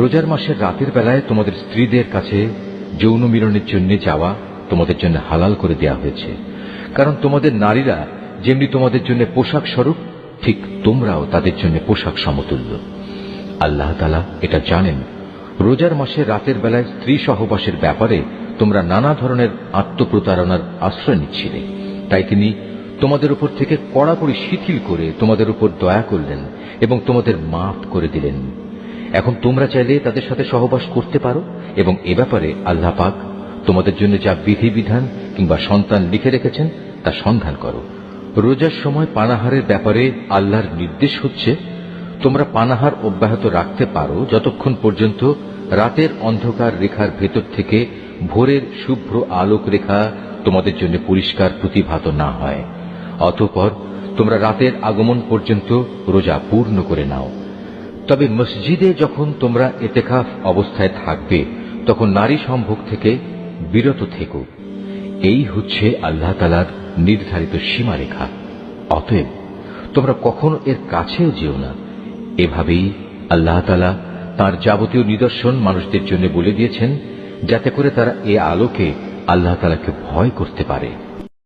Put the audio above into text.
রোজার মাসের রাতের বেলায় তোমাদের স্ত্রীদের কাছে যৌন মিলনের জন্য যাওয়া তোমাদের জন্য হালাল করে দেয়া হয়েছে, কারণ তোমাদের নারীরা যেমনি তোমাদের জন্য পোশাক স্বরূপ, ঠিক তোমরাও তাদের জন্য পোশাক সমতুল্য। আল্লাহ তাআলা এটা জানেন। রোজার মাসের রাতের বেলায় স্ত্রী সহবাসের ব্যাপারে তোমরা নানা ধরনের আত্মপ্রতারণার আশ্রয় নিচ্ছিলে, তাই তিনি তোমাদের উপর থেকে কড়াকড়ি শিথিল করে তোমাদের উপর দয়া করলেন এবং তোমাদের মাফ করে দিলেন। এখন তোমরা চাইলে তাদের সাথে সহবাস করতে পারো এবং এ ব্যাপারে আল্লাহ পাক তোমাদের জন্য যা বিধিবিধান কিংবা সন্তান লিখে রেখেছেন তা সন্ধান করো। রোজার সময় পানাহারের ব্যাপারে আল্লাহর নির্দেশ হচ্ছে, তোমরা পানাহার অব্যাহত রাখতে পারো যতক্ষণ পর্যন্ত রাতের অন্ধকার রেখার ভেতর থেকে ভোরের শুভ্র আলোক রেখা তোমাদের জন্য পরিষ্কার প্রতিভাত না হয়। অতঃপর তোমরা রাতের আগমন পর্যন্ত রোজা পূর্ণ করে নাও। তবে মসজিদে যখন তোমরা ইতিকাফ অবস্থায় থাকবে তখন নারী সম্ভোগ থেকে বিরত থেকো। এই হচ্ছে আল্লাহ তাআলার নির্ধারিত সীমারেখা। অতএব তোমরা কখনো এর কাছেও যেও না। এভাবেই আল্লাহ তাআলা তাঁর যাবতীয় নিদর্শন মানুষদের জন্য বলে দিয়েছেন, যাতে করে তারা এ আলোকে আল্লাহ তাআলাকে ভয় করতে পারে।